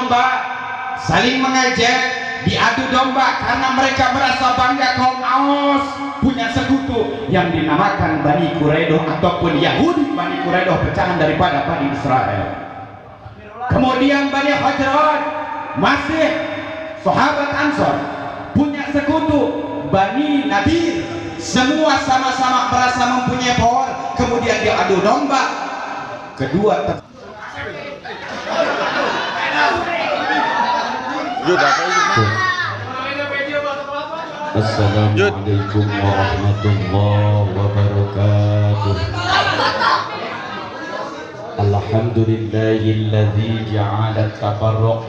domba, saling mengejek, diadu domba karena mereka merasa bangga kaum Aus punya sekutu yang dinamakan Bani Quraidah ataupun Yahudi Bani Quraidah, pecahan daripada Bani Israel. Kemudian Bani Hajrat masih sahabat Ansor punya sekutu Bani Nadir, semua sama-sama merasa mempunyai power, kemudian diadu domba. Kedua Assalamualaikum warahmatullahi wabarakatuh. Alhamdulillahilladzi ja'ala tabarruk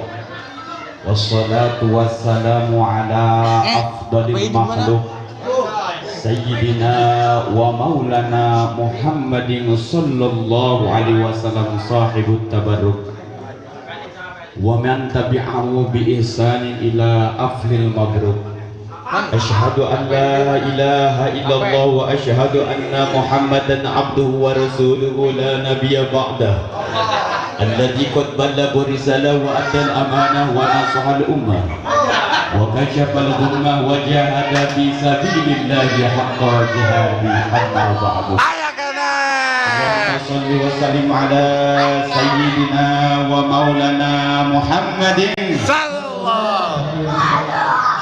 wassalatu wassalamu ala afdalil makhluk Sayyidina wa maulana Muhammadin sallallahu alaihi wasallam sahibut tabarruk wa man tabi'ahu bi ihsanin ila aflil mabruk. Asyhadu an la ilaha illallah wa asyhadu anna Muhammadan abduhu wa rasuluhu la nabiyya ba'dah alladzi qad ballagha risalah wa adda al-amanah wa nasaha al-ummah wa kashafa al-ghummah wa jahada fi sabilillahi haqqa jihadi hatta ba'du. Allahumma shalli wa sallim ala sayyidina wa maulana Muhammadin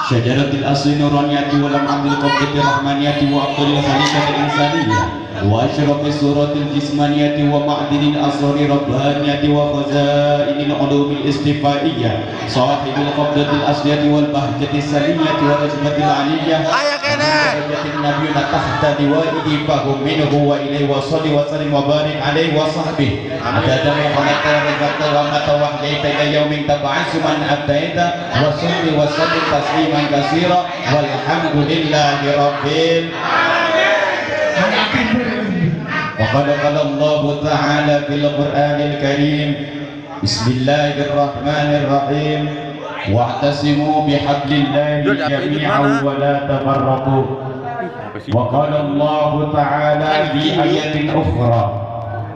syajaratil asli nuraniyati wa lam amil qabdati rahmaniyati wa aqdalil khalikatil insaniyah wa asyrafis suratil jismaniyati wa ma'dinil asrari rabbaniyati wa khazainil ulumil istifaiyah sahibil qabdatil asliyati wal bahjatis saniyati wa rajmatil aliyah ayatin nabiyuna tahta liwa'ihi fahum minhu wa ilayhi wa salli wa sallim wa barik alaihi wa sahbihi adada ma khalaqta wa razaqta wa mata wa ahyaita ila yaumin tab'atsu man abdaita wa salli wa sallim tasliman katsira walhamdulillahi rabbil alamin. Wa qala Allah ta'ala fil Qur'anil Karim bismillahirrahmanirrahim wa'tasimu bihablillahi jami'an wa la tafarraqu. Wa qala Allah ta'ala fi ayatin ukhra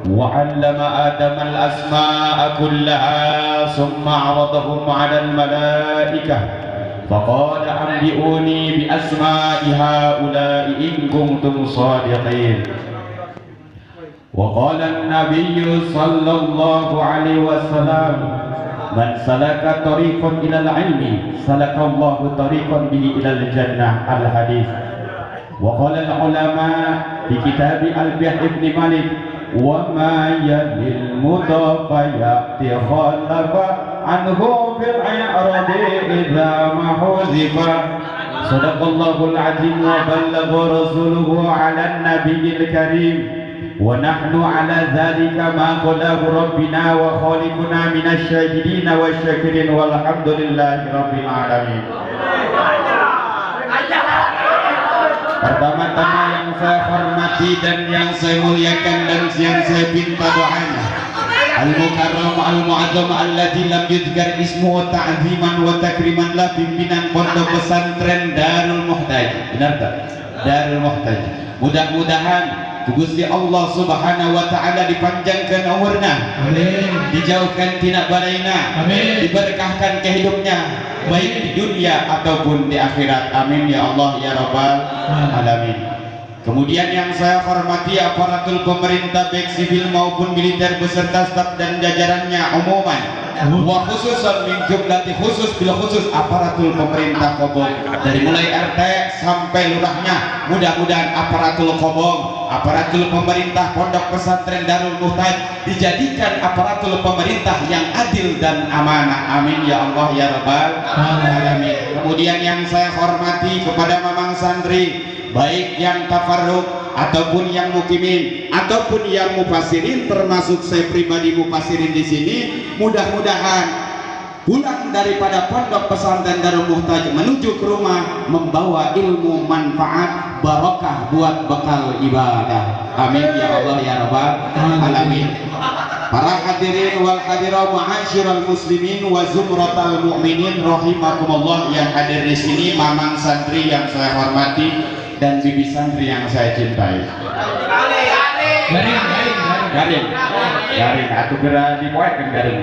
wa 'allama Adama al-asma'a kullaha thumma 'aradahum 'ala al-malaikah faqala anbi'uni bi asma'i haula'i in kuntum shadiqin. Wa qala an-nabiyyu sallallahu alaihi wasallam man salaka tariqan ilal ilmi salakallahu tariqan bihi ilal jannah. Al-hadis. Wa qala al-ulama fi kitab al-Bih ibn Malik wa ma yalil mudafa ya'ti khalafa anhu fil i'radi idza ma huzifa. Sadaqallahul azim wa ballagha rasuluhu ala an-nabiyil karim wa nahnu ala dhalika ma qalahu rabbina wa khaliquna minasy syahidin wasyakirin walhamdulillahi rabbil alamin. Pertama-tama yang saya hormati dan yang saya muliakan dan yang saya minta doanya Al-Mukarram Al-Mu'azzam alladzi lam yudhkar ismuhu ta'ziman wa takriman la pimpinan pondok pesantren Darul Muhtaj. Benar tak? Darul Muhtaj. Mudah-mudahan Gusti Allah Subhanahu wa taala dipanjangkan umurna, amin, dijauhkan tina balaina, amin, diberkahkan kehidupnya baik di dunia ataupun di akhirat, amin ya Allah ya rabbal alamin. Kemudian yang saya hormati aparatur pemerintah baik sivil maupun militer beserta staf dan jajarannya umuman wa khususan min jumlati khusus bil khusus aparatur pemerintah Kobong dari mulai RT sampai lurahnya. Mudah-mudahan aparatur Kobong, aparatur pemerintah Pondok Pesantren Darul Muhtaj dijadikan aparatur pemerintah yang adil dan amanah, amin ya Allah ya rabbal alamin. Kemudian yang saya hormati kepada mamang santri baik yang tafarruq ataupun yang mukimin ataupun yang mufasirin, termasuk saya pribadi mufasirin di sini, mudah-mudahan pulang daripada Pondok Pesantren Darul Muhtaj menuju ke rumah membawa ilmu manfaat barokah buat bekal ibadah, amin ya Allah ya rabbal alamin. Para hadirin wal hadirat ma'asyiral muslimin wa zumratal mu'minin rahimakumullah yang hadir di sini, mamang santri yang saya hormati dan bibi santri yang saya cintai. Garing, atuh geura dipoekeun garing.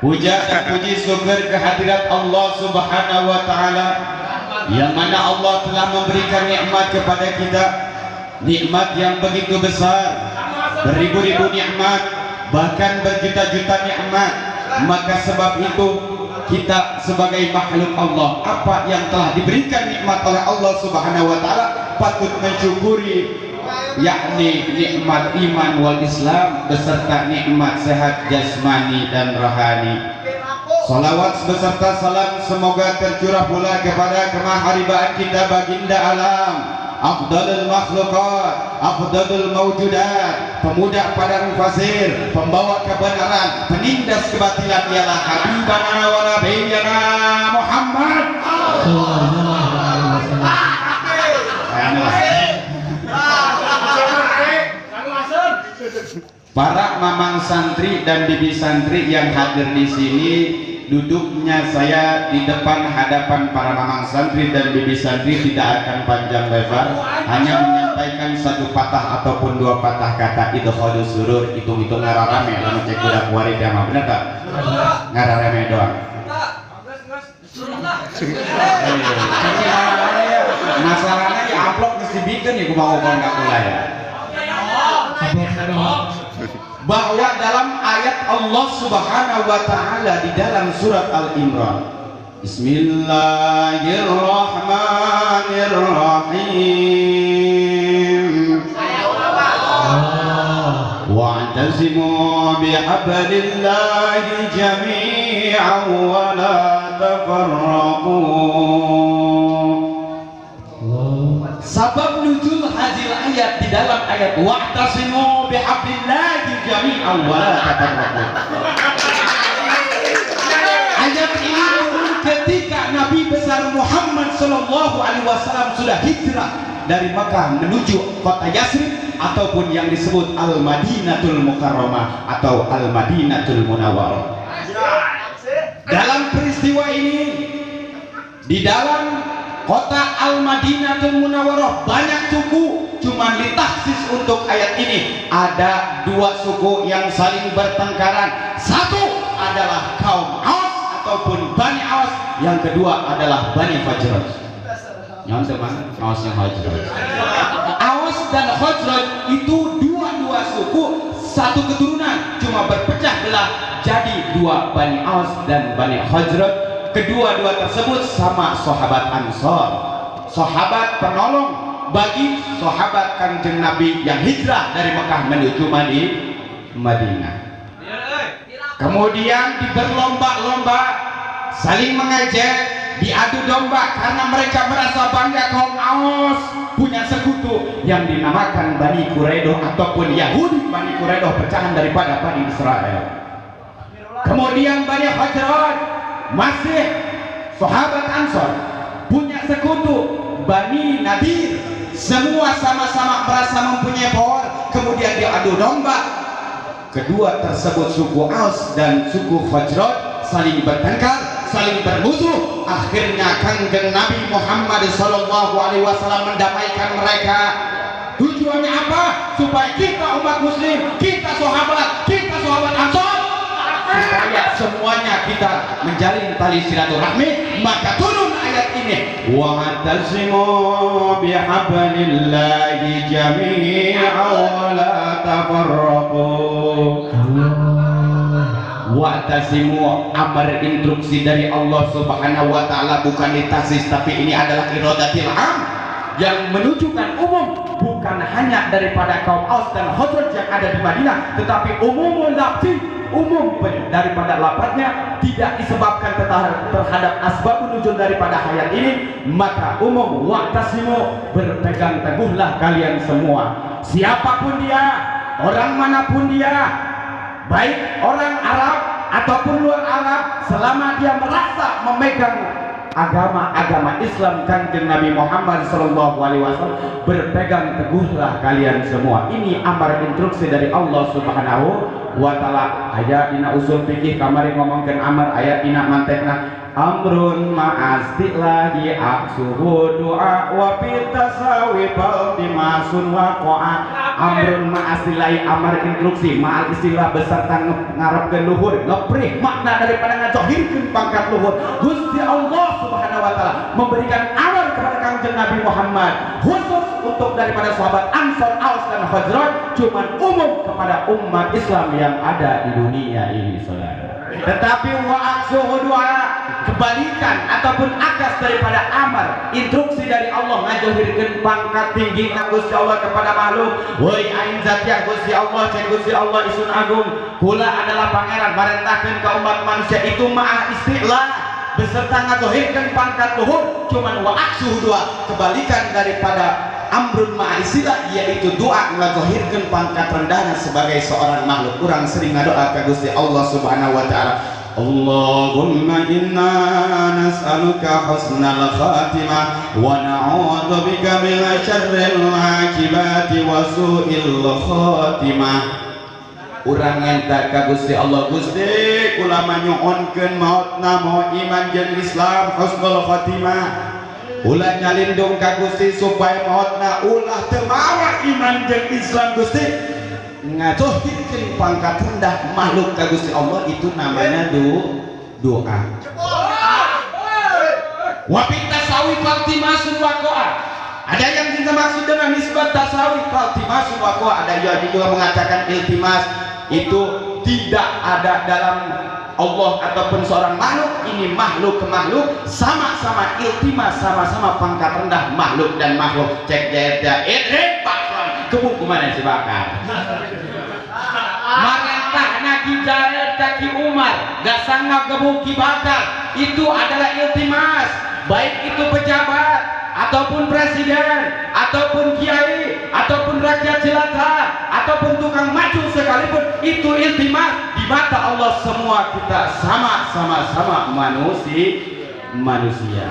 Puja dan puji syukur kehadirat Allah Subhanahu wa taala yang mana Allah telah memberikan nikmat kepada kita, nikmat yang begitu besar, beribu-ribu nikmat, bahkan berjuta-juta nikmat. Maka sebab itu kita sebagai makhluk Allah, apa yang telah diberikan nikmat oleh Allah Subhanahu wa taala patut mensyukuri, yakni nikmat iman wal Islam beserta nikmat sehat jasmani dan rohani. Salawat beserta salam semoga tercurah pula kepada kemaharibaan kita baginda alam, afdalul makhlukat, afdalul mawjudat, pemuda padang pasir, pembawa kebenaran, penindas kebatilan, ialah habibana wa nabiyana Muhammad sallallahu alaihi wasallam. Para mamang santri dan bibi santri yang hadir di sini, duduknya saya di depan hadapan para mamang santri dan bibi santri tidak akan panjang lebar, hanya menyampaikan satu patah ataupun dua patah kata idkhalus surur, hitung-hitung ngararame lalu cek budak warid ya mah, bener tak? Ngararame doang. Masalahnya ya upload mesti bikin ya kumaha enggak pula ya. Bahwa dalam ayat Allah Subhanahu wa taala di dalam surat Al-Imran, Bismillahirrahmanirrahim, wa'tasimu bihablillahi jami'an wa la tafarraqu. Sabab nuzul hadil ayat di dalam ayat wa'tasimu bihablillahi jami'an wa la tafarraqu. Ayat ini turun ketika Nabi besar Muhammad sallallahu alaihi wasallam sudah hijrah dari Makkah menuju kota Yasrib ataupun yang disebut Al-Madinatul Mukarramah atau Al-Madinatul Munawwarah. Dalam peristiwa ini, di dalam kota Al-Madinatul Munawwarah banyak suku, cuma ditaksis untuk ayat ini ada dua suku yang saling bertengkaran. Satu adalah kaum Aus ataupun Bani Aus, yang kedua adalah Bani Khazraj. Yang teman, Aus yang Khazraj. Aus dan Khazraj itu dua suku, satu keturunan, cuma berpecah belah jadi dua, Bani Aus dan Bani Khazraj. Kedua-dua tersebut sama sahabat Ansor, sahabat penolong bagi sahabat Kanjeng Nabi yang hijrah dari Mekah menuju Madinah. Kemudian diberlomba-lomba, saling mengejek, diadu domba karena mereka merasa bangga kaum Aus punya sekutu yang dinamakan Bani Quraidah ataupun Yahudi Bani Quraidah, pecahan daripada Bani Israel. Kemudian Bani Khazraj masih sahabat Ansor punya sekutu Bani Nadir, semua sama-sama merasa mempunyai power. Kemudian diadu domba, kedua tersebut suku Aus dan suku Khazraj saling bertengkar, saling bermusuh. Akhirnya Kanjeng Nabi Muhammad sallallahu alaihi wasallam mendamaikan mereka. Tujuannya apa? Supaya kita umat muslim, kita sahabat Ansor, supaya semuanya kita menjalin tali silaturahmi. Maka turun ayat ini, wa'tasimu bihablillahi jami'an wa la tafarraqu. Wa'tasimu, amar instruksi dari Allah Subhanahu wa taala, bukan ditaksis, tapi ini adalah iradatil am yang menunjukkan umum, bukan hanya daripada kaum Aus dan Khazraj yang ada di Madinah, tetapi umumul lafzi, umum daripada lafadznya, tidak disebabkan terhadap asbab nuzul daripada ayat ini. Maka umum, wa'tasimu, berpegang teguhlah kalian semua, siapapun dia, orang manapun dia, baik orang Arab ataupun luar Arab, selama dia merasa memegang agama Islam Kanjeng Nabi Muhammad sallallahu alaihi wasallam, berpegang teguhlah kalian semua. Ini amar instruksi dari Allah Subhanahu wa taala. Aya dina usul fikih kamari ngomongkeun amar, aya dina mantekna amrun ma'astilahi aksuhu du'a wa fitasawi baltimasun waqa'a. amrun ma'asilai amar instruksi ma'al istilah beserta ngarepkeun luhur ngeprih makna daripada ngajohirkeun pangkat luhur. Gusti Allah Subhanahu wa taala memberikan amar kepada Kanjeng Nabi Muhammad khusus untuk daripada sahabat Ansor, Aus dan Khazraj, cuman umum kepada umat Islam yang ada di dunia ini, saudara. Tetapi wa'aksuhu doa kebalikan ataupun akas daripada amar instruksi dari Allah ngajohirkeun pangkat tinggi Gusti Allah kepada makhluk. Woi aing zat ya Gusti Allah, cek Gusti Allah isun agung, kula adalah pangeran marentahkeun ka umat manusia itu ma'a istilah beserta ngajohirkeun pangkat luhur, cuman wa'aksuhu doa kebalikan daripada amrun ma'isilah, yaitu doa ngajohirkeun pangkat rendahnya sebagai seorang makhluk. Urang sering ngadoa ka Gusti Allah Subhanahu wa taala, Allahumma inna nas'aluka husnal khatimah wa na'udzu bika min syarril akibati wa su'il khatimah. Urang ngenta ka Gusti Allah, Gusti kula manyuhunkeun maotna mau iman jeung Islam husnul khatimah. Ulah nyalindung ka Gusti supaya mautna ulah teu mawa iman jeung Islam. Gusti ngajohirkeun pangkat rendah makhluk ka Gusti Allah, itu namanya doa. Wa bit tasawi faltimasun waqa'a. Ada yang dimaksud dengan nisbat tasawi faltimasun waqa'a, ada yang juga mengatakan iltimas. Itu tidak ada dalam Allah ataupun seorang makhluk. Ini makhluk ke makhluk sama-sama iltimas, sama-sama pangkat rendah makhluk dan makhluk. Cek jahit bakal kebuku mana si bakar marentah naki jahit kaki Umar gak sanggup kebuki bakar. Itu adalah iltimas, baik itu pejabat ataupun presiden ataupun kiai ataupun rakyat jelata ataupun tukang maju sekalipun, itu iltimas. Di mata Allah semua kita sama-sama manusia.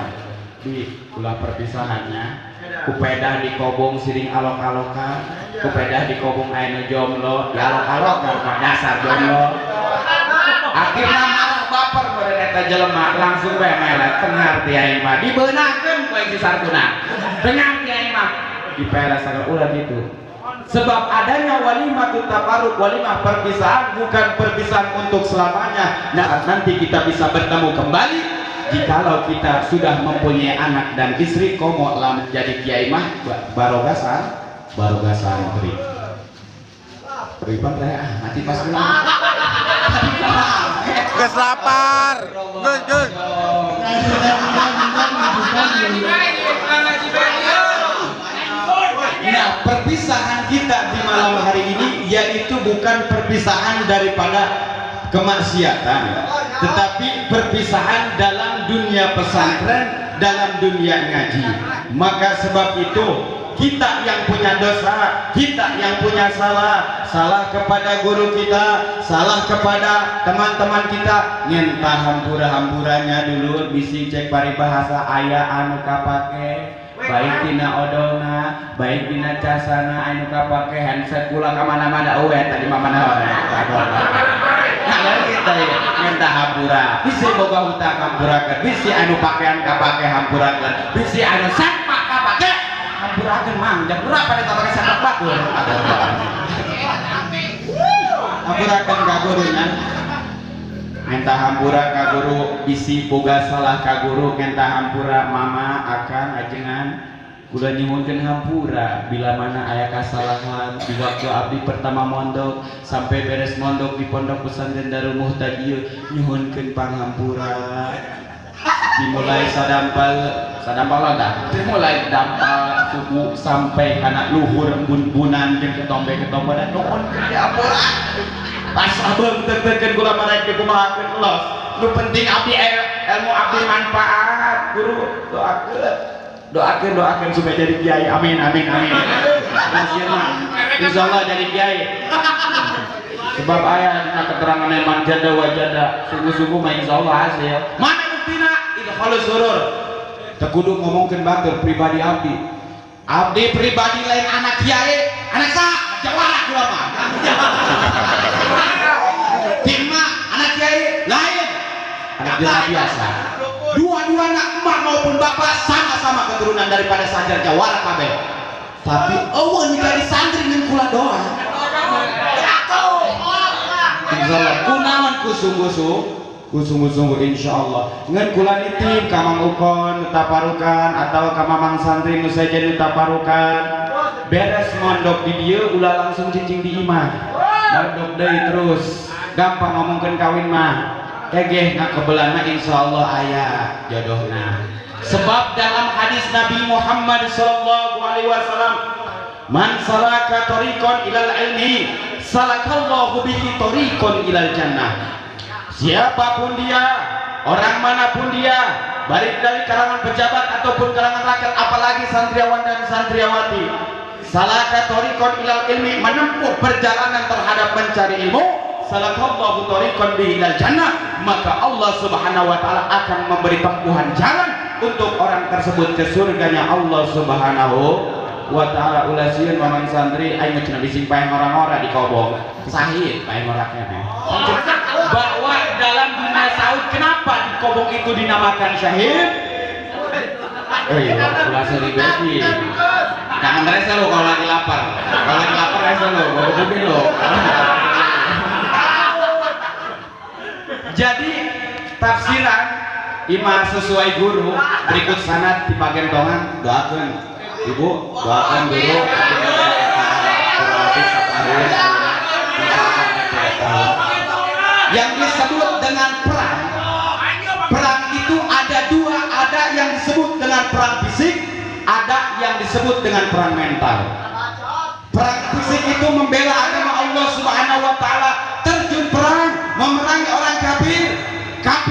Di ulah perpisahannya kupedah di kobong siring alok-alokan, kupedah di kobong ayeuna jomblo ya alok-alokan dasar jomblo. Akhirnya marah baper pada eta jelema langsung bae melet tengar ti aing mah dibeunahkeun ku si sartuna. Tengar ti aing mah diperes sagala ulah gitu. Sebab adanya walimah tafarruq, walimah perpisahan bukan perpisahan untuk selamanya. Nah, nanti kita bisa bertemu kembali jikalau kita sudah mempunyai anak dan istri. Komo lam jadi kiai mah barogasan beri. Beriban teh nanti pas pulang. Geus lapar. Geus. Nah, perpisahan kita di malam hari ini yaitu bukan perpisahan daripada kemaksiatan, tetapi perpisahan dalam dunia pesantren, dalam dunia ngaji. Maka sebab itu kita yang punya dosa, kita yang punya salah kepada guru kita, salah kepada teman-teman kita, ngentah hampura-hampuranya dulu bisi cek paribahasa aya anu kapake baik dina odolna, baik dina casana anu kapake handset kula ka mana-mana eueuh tadi mah mana nah kita ya ngentah hampura bisi boga hutang hampurakeun, bisi anu pakean kapake hampurakeun, bisi anu sapak kapake hampurakeun mang jang urang pada kapake sapak batur hampurakeun ka guru nya. Ngentah hampura ka guru bisi boga salah ka guru, ngentah hampura mama akan ajengan kula nyuhunkeun hampura bila mana aya kasalahan di waktu abdi pertama mondok sampai beres mondok di pondok pesantren Darul Muhtadi, nyuhunkeun panghampura. Dimulai sadampal dah, dimulai dampal suku sampai kana luhur embun-bunan jeung ketombe-ketombe dan nuhun ke hampura. Pas abang tertekan gula maraik di kumahakeun los. Nu penting abdi ilmu abdi manfaat. Guru doakeun supaya jadi kiai. Amin. Insyaallah jadi kiai. Sebab aya dina keterangan man janda wa janda, sungguh-sungguh mah insyaallah hasil. Mana buktina? Idkhalus surur. Teu kudu ngomongkeun batur pribadi abdi. Abdi pribadi lain anak kiai, anak sa jawara kula mah. Timma anak kiai lain anak biasa. Dua-duanya emak maupun bapak sama-sama keturunan daripada Sajar Jawara kabeh. tapi eueun kali santri ngan kula doa. Insyaallah kunaon kusungguh-sungguh insyaallah ngan kula nitip ka Mang Ukon taparukan atau ka Mamang santri nu sajen taparukan beres mondok di dieu ulah langsung cicing di imah mondok deui terus gampang ngomongkeun kawin mah kegeh ngakebelana insyaallah aya jodohna. Sebab dalam hadis Nabi Muhammad sallallahu alaihi wasallam, man salaka tariqan ilal ilmi salakallahu bihi tariqan ilal jannah. Siapapun dia, orang manapun dia, baik dari kalangan pejabat ataupun kalangan rakyat, apalagi santriawan dan santriawati, salaka tariqan ilal ilmi, menempuh perjalanan terhadap mencari ilmu, salakallahu tariqan bihi ilal jannah, maka Allah Subhanahu wa taala akan memberi tempuhan jalan untuk orang tersebut ke surganya Allah Subhanahu wa taala. Ulah sieun Mamang santri aing cenah bising paeng orang-orang di kobong sahid paeng orangnya teh bahwa dalam dunia saud kenapa di kobong itu dinamakan syahid. Oh iya ulah seribeti jangan rese lo kalau lagi lapar rese lo bawa lo. Jadi tafsiran imam sesuai guru berikut sanad di pagentongan doakeun ibu doakeun guru yang disebut dengan perang itu ada dua, ada yang disebut dengan perang fisik, ada yang disebut dengan perang mental. Perang fisik itu membela agama Allah Subhanahu wa taala, terjun perang memerangi orang kafir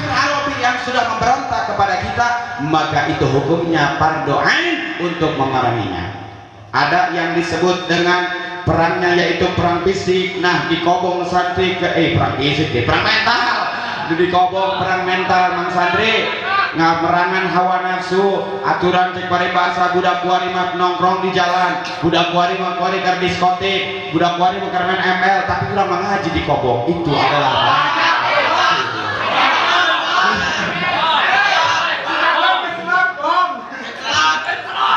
Arabi yang sudah memberontak kepada kita, maka itu hukumnya fardhu ain untuk memeranginya. Ada yang disebut dengan perangnya yaitu perang fisik. Nah di kobong santri perang fisik perang mental. Di kobong perang mental Mang santri ngamerangan hawa nafsu, aturan cek bari bahasa budak kuari mah nongkrong di jalan, budak kuari mah kuari ke diskotik, budak kuari mah main ML, tapi udah mengaji di kobong. Itu adalah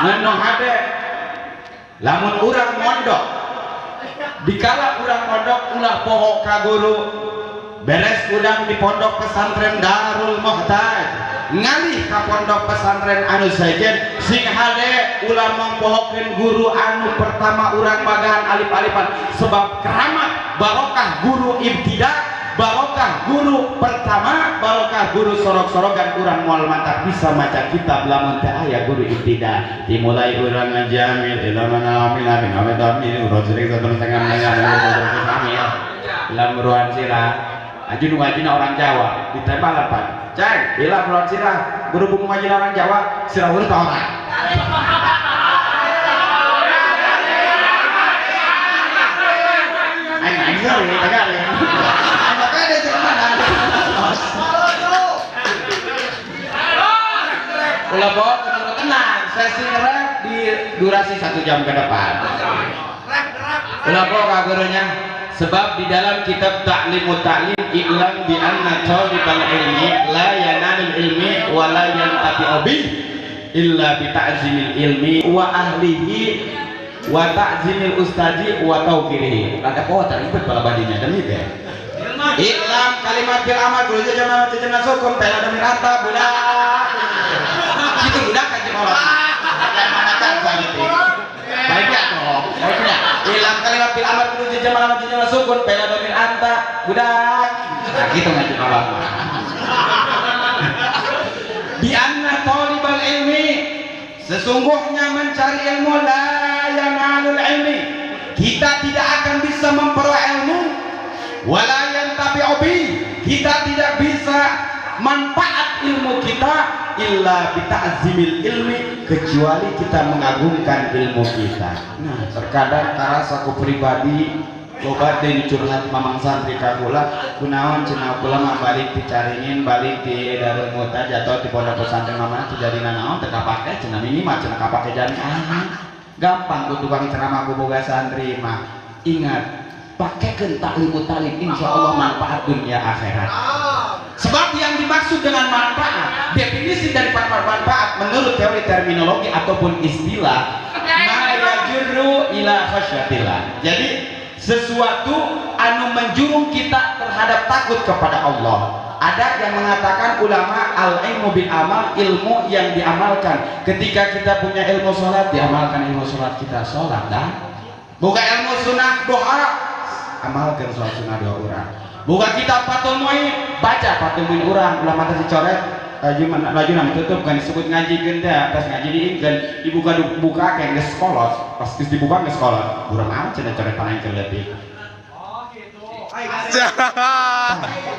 ngenong hade lamun urang mondok dikala urang mondok ulah pohok ka guru beres udang di pondok pesantren Darul Muhtaj ngalih ka pondok pesantren anu sajen sing hade ulah mengpohokeun guru anu pertama urang bagahan alif-alifan, sebab keramat barokah guru ibtida, barokah guru pertama, barokah guru sorok-sorokan urang moal mantap bisa maca kitab lamun teu aya guru ibtida. Dimulai urang ngajamil ila manamil amin amin amin urang-urang satun tengah mengamil lam ruan sirah aju nu ngajina orang Jawa ditembak lapan cek bila ruan sirah berhubung ngajina orang Jawa sirah urang ka orang aing sorry tagak ulah bawa tenang sesi ngerap di durasi 1 jam ke depan. Ulah bawa kagurunya sebab di dalam kitab Ta'limut Ta'lim iklan bi anna talibal ilmi la yanalul ilmi wa la yantafi'u bih illa bi ta'zimil ilmi wa ahlihi wa ta'zimil ustadi wa tauqirihi. Ada bawa taribet bala badinya dan itu ya. Iklam kalimat bil amal dulu jamaah jamaah sukum tela demi rata budak itu budak kan jemaah yang mana kan gitu baik ya toh baiknya iklam kalimat bil amal dulu jamaah sukum tela demi rata budak nah gitu ngaji malam bi anna talibal ilmi sesungguhnya mencari ilmu la yanalul ilmi kita tidak akan bisa memperoleh ilmu wala yantafi'u bi kita tidak bisa manfaat ilmu kita illa bita'zimil ilmi kecuali kita mengagungkan ilmu kita. Nah terkadang karasa aku pribadi loba teh curhat Mamang santri ka kula kunaon cenah kula mah balik dicaringin balik di Darul Muhtaj atau di pondok pesantren mana teu jadi naon teu kapake cenah minimal cenah kapake jaring gampang ku tukang ceramah ku boga santri mah ingat pakaikan Ta'limut Ta'lim insya Allah manfaat dunia akhirat. Sebab yang dimaksud dengan manfaat, definisi dari manfaat menurut teori terminologi ataupun istilah ma yajur yajru ila khasyatillah. Jadi sesuatu anu menjurung kita terhadap takut kepada Allah. Ada yang mengatakan ulama al-ilmu bil amal, ilmu yang diamalkan. Ketika kita punya ilmu sholat, diamalkan ilmu sholat kita sholat dah. Buka ilmu sunnah doa, amalkan sholat sunnah doa orang. Buka kitab Fathul Muin, baca Fathul Muin orang. Ulama tadi coret laju nama tutup kan disebut ngaji genda, pas ngaji diingkan dibuka kayak nge sekolah, pas dibuka nge sekolah. Urang aja cenah coret tanah yang lebih.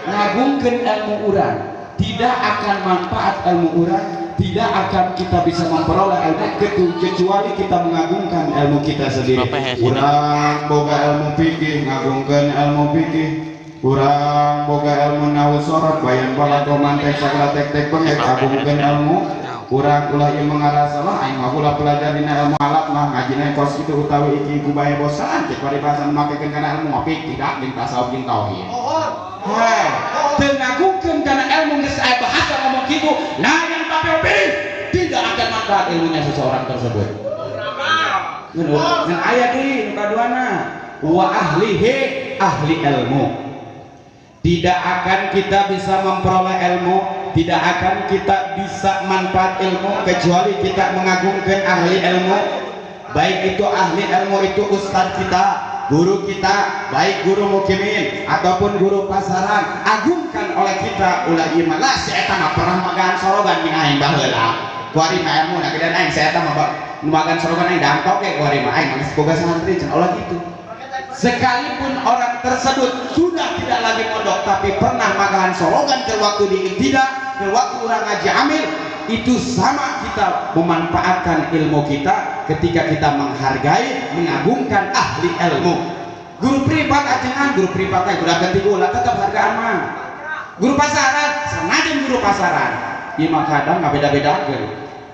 Ngagungkan ilmu urang tidak akan manfaat ilmu urang, tidak akan kita bisa memperoleh ilmu kecuali kita mengagungkan ilmu kita sendiri. Urang boga ilmu fikih ngagungkan ilmu fikih, urang boga ilmu nahu sorot bayan balago mantek sagala tek-tek bengek agungkan ilmu. Urang ulah ieu mengarah salah aing mah ulah belajar dina ilmu alat mah ngajina kos kitu utawi iki kubaya bosan cek paribasan makekeun kana ilmu apik tidak jeung tasawuf jeung tauhid. Heh, teu ngagungkeun kana ilmu geus aya bahasa ngomong kitu, layan tapi tidak akan manfaat ilmunya seseorang tersebut. Ngan aya deui nu kaduana, wa ahlihi ahli ilmu. Tidak akan kita bisa memperoleh ilmu, tidak akan kita bisa manfaat ilmu kecuali kita mengagungkan ahli ilmu. Baik itu ahli ilmu itu ustaz kita, guru kita, baik guru mukimin ataupun guru pasaran, agungkan oleh kita. Ulah ieu mah lah si eta mah pernah magaan sorogan jeung aing baheula. Kuari mah ilmu na gedean aing si eta mah magaan sorogan aing dangtok ge kuari mah aing geus boga santri cenah ulah gitu. Sekalipun orang tersebut sudah tidak lagi mondok tapi pernah magaan sorogan ke waktu diintidak, ke waktu orang ngaji amil, itu sama kita memanfaatkan ilmu kita ketika kita menghargai, mengagungkan ahli ilmu. Guru privat ajengan, guru privat teh udah ganti gula tetap hargaan mah. Guru pasaran, sanajan guru pasaran, ieu mah kadang ngabeda-bedakeun.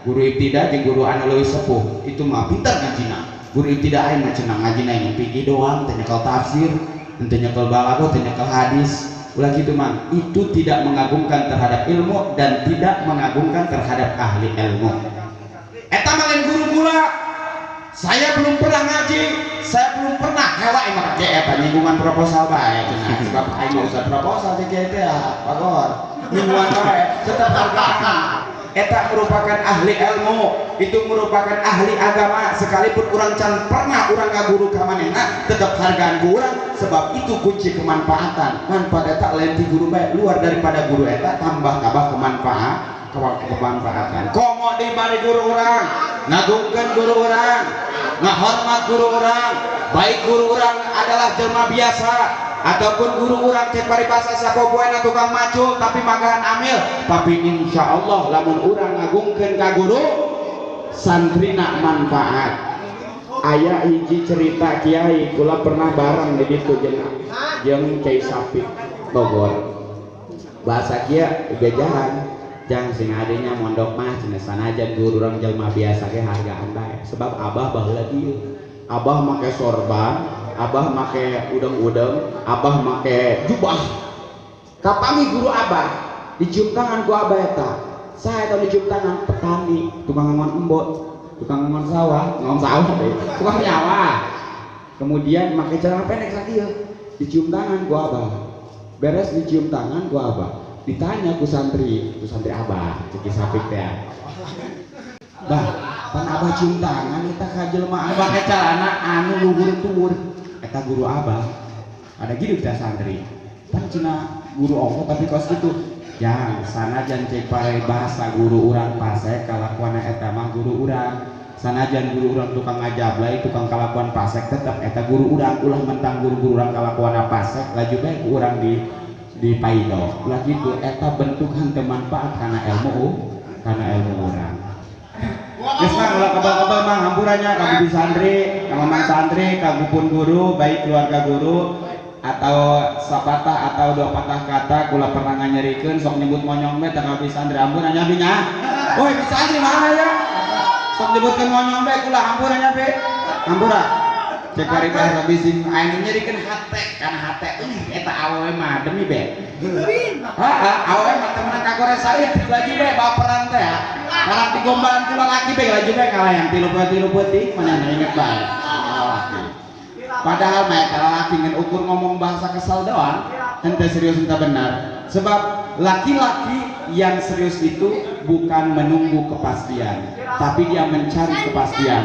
Guru ibtidah jeung guru anu leuwih sepuh, itu mah pintar ngajina. Guru tidak aing mah cenah ngajina yang pikir doang, teu nyekel tafsir, teu nyekel balaghah, teu nyekel hadis. Ulah gitu mah, itu tidak mengagungkan terhadap ilmu dan tidak mengagungkan terhadap ahli ilmu. Eta mah lain guru gula. Saya belum pernah ngaji, saya belum pernah hewa emang kayak eta nyinggungan proposal bae cenah. Sebab aing mah usah proposal teh kieu teh pagor. Nyinggungan bae tetep hargaan. Eta merupakan ahli ilmu, itu merupakan ahli agama. Sekalipun orang can pernah orang ngaguru ka manehna, tetap hargaan ku urang sebab itu kunci kemanfaatan. Manfaat eta lain ti guru bae, luar daripada guru eta tambah kabah kemanfaatan. Komo di bari guru urang, ngagungkeun guru urang, ngahormat guru urang, baik guru urang adalah jelema biasa ataupun guru urang cek paribasa sapopoena tukang macul tapi magaan amil, tapi insya Allah lamun urang ngagungkeun ka guru santrina manfaat. Aya hiji cerita kiai kula pernah bareng di ditu jeung Kiai Sapik Bogor. Bahasa kieu gejahan jang sing adenya mondok mah cenah sanajan guru urang jelema biasa ge hargaan bae sebab abah baheula dieu. Abah make sorban, abah make udeng-udeng, abah make jubah. Kapangi guru abah dicium tangan ku abah eta. Saya tahu dicium tangan petani, tukang ngon embot, tukang ngon sawah deh, tukang nyawa. Kemudian make celana pendek sakieu, dicium tangan ku abah. Beres dicium tangan ku abah, ditanya ku santri abah, ceki Sapik teh. Bah, pan abah cium tangan eta ka jelema abah ke calana anu luhur tuur eta guru abah. Ada gitu teh santri. Pan cenah guru ongko tapi kos gitu. Jang sanajan cek pare bahasa guru urang pasek kalakuanna eta mah guru urang. Sanajan guru urang tukang ngajablay, tukang kalakuan pasek tetep eta guru urang. Ulah mentang guru-guru urang kalakuanna pasek laju bae ku urang di paido. Ulah gitu eta bentuk henteu manfaat kana ilmu urang. Geus mah ulah kebal-kebal mah hampurannya kamu di santri, ka mamang santri, ka gupun guru, baik keluarga guru atau sapatah atau dua patah kata kula pernah nganyerikeun sok nyebut monyong teh ka bisa santri hampurannya binya. Woi bisa santri mana ya? Sok nyebutkeun monyong teh kula hampurannya be. Hampura. cek bari bahasa bising anu nyerikeun hate kana hate eta awewe mah demi be awewe mah temenan kagore saya di laju be baperan teh ya karang digombalan ku lalaki be laju be kalayang tilu peuting mana inget bae padahal mah eta lalaki ngan ukur ngomong bahasa kesal doang ente serius ente benar sebab laki-laki yang serius itu bukan menunggu kepastian tapi dia mencari kepastian.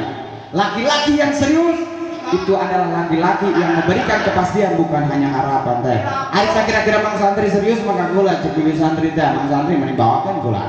Laki-laki yang serius itu adalah laki-laki yang memberikan kepastian bukan hanya harapan teh. Ari kira-kira mang santri serius maka gula cek santri teh mang santri meni bawakan gula.